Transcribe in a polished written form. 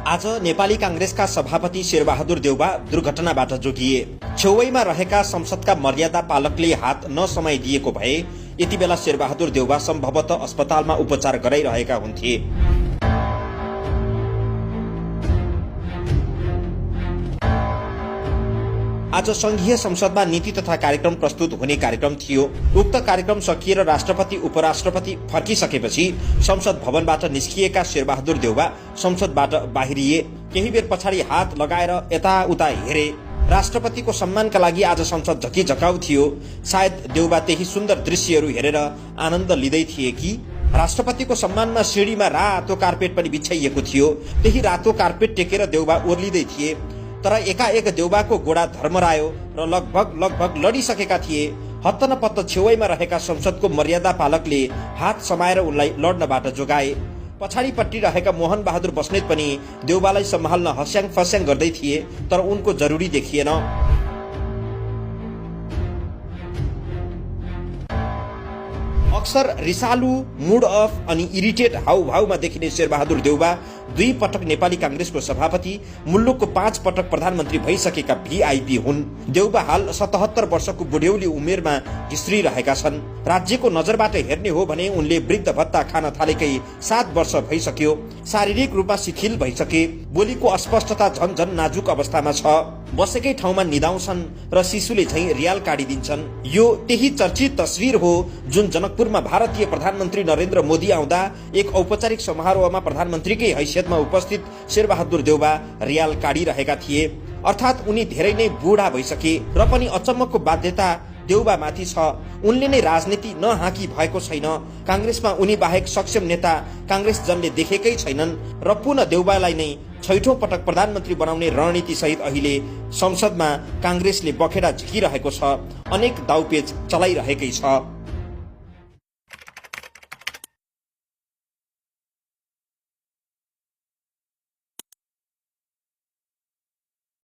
आज नेपाली कांग्रेसका सभापति शेरबहादुर देउबा दुर्घटनाबाट जोगिए। छेउैमा रहेका संसदका मर्यादा पालकले हात नसमाइदिएको भए यति बेला शेरबहादुर देउबा सम्भवतः अस्पतालमा उपचार गराइरहेका हुन्थे। आज संघीय संसदमा नीति तथा कार्यक्रम प्रस्तुत हुने कार्यक्रम थियो। उक्त कार्यक्रम सकिएर राष्ट्रपति उपराष्ट्रपति फर्किसकेपछि संसद भवनबाट निस्किएका शेरबहादुर देउबा संसदबाट बाहिरिए। केही बेर पछाडि हात लगाएर यताउता हेरे। राष्ट्रपतिको सम्मानका लागि आज संसद झकिझकाउ थियो। सायद देउबा त्यही सुन्दर दृश्यहरू हेरेर आनन्द लिँदै थिए कि राष्ट्रपतिको सम्मानमा सिँढीमा रातो कार्पेट पनि बिछाइएको थियो। त्यही रातो कार्पेट टेकेर देउबा ओर्लिँदै थिए। तर एकाएक देउबाको गोडा धर्मरायो र लगभग लडिसकेका थिए। हत्त नपत्त छेउैमा रहेका संसदको मर्यादा पालकले हात समाएर उनलाई लड्नबाट जोगाए। पछाडिपट्टि रहेका मोहन बहादुर बस्नेत पनि देउबालाई सम्हाल्न हस्याङ फस्याङ गर्दै थिए, तर उनको जरुरी देखिएन। अक्सर रिसालु, मुड अफ अनि इरिटेट हाउभाउमा देखिने शेरबहादुर देउबा 2 पटक नेपाली कांग्रेसको सभापति, मुलुकको 5 पटक प्रधानमन्त्री भइसकेका भिआइपी हुन्। देउबा हाल 77 वर्षको बुढ्यौली उमेरमा घिस्रिरहेका छन्। राज्यको नजरबाट हेर्ने हो भने उनले वृद्ध भत्ता खान थालेकै 7 वर्ष भइसक्यो। शारीरिक रूपमा शिथिल भइसके। बोलीको अस्पष्टता झन नाजुक अवस्थामा छ। बसेकै ठाउँमा निदाउँछन् र शिशुले झैं रियाल काटिदिन्छन्। यो त्यही चर्चित तस्विर हो जुन जनकपुरमा भारतीय प्रधानमन्त्री नरेन्द्र मोदी आउँदा एक औपचारिक समारोहमा प्रधानमन्त्रीकै हैसियतमा उपस्थित शेरबहादुर देउबा रियाल काटिरहेका थिए। अर्थात् उनी धेरै नै बुढा भइसके र पनि अचम्मको बाध्यता देउबामाथि छ। उनले नै राजनीति नहाँकी भएको छैन। कांग्रेसमा उनी बाहेक सक्षम नेता कांग्रेस जनले देखेकै छैनन् र पुनः देउबालाई नै 6औं पटक प्रधानमन्त्री बनाउने रणनीति सहित अहिले संसदमा कांग्रेसले बखेडा झिकिरहेको छ। अनेक दाउपेच चलाइरहेकै छ।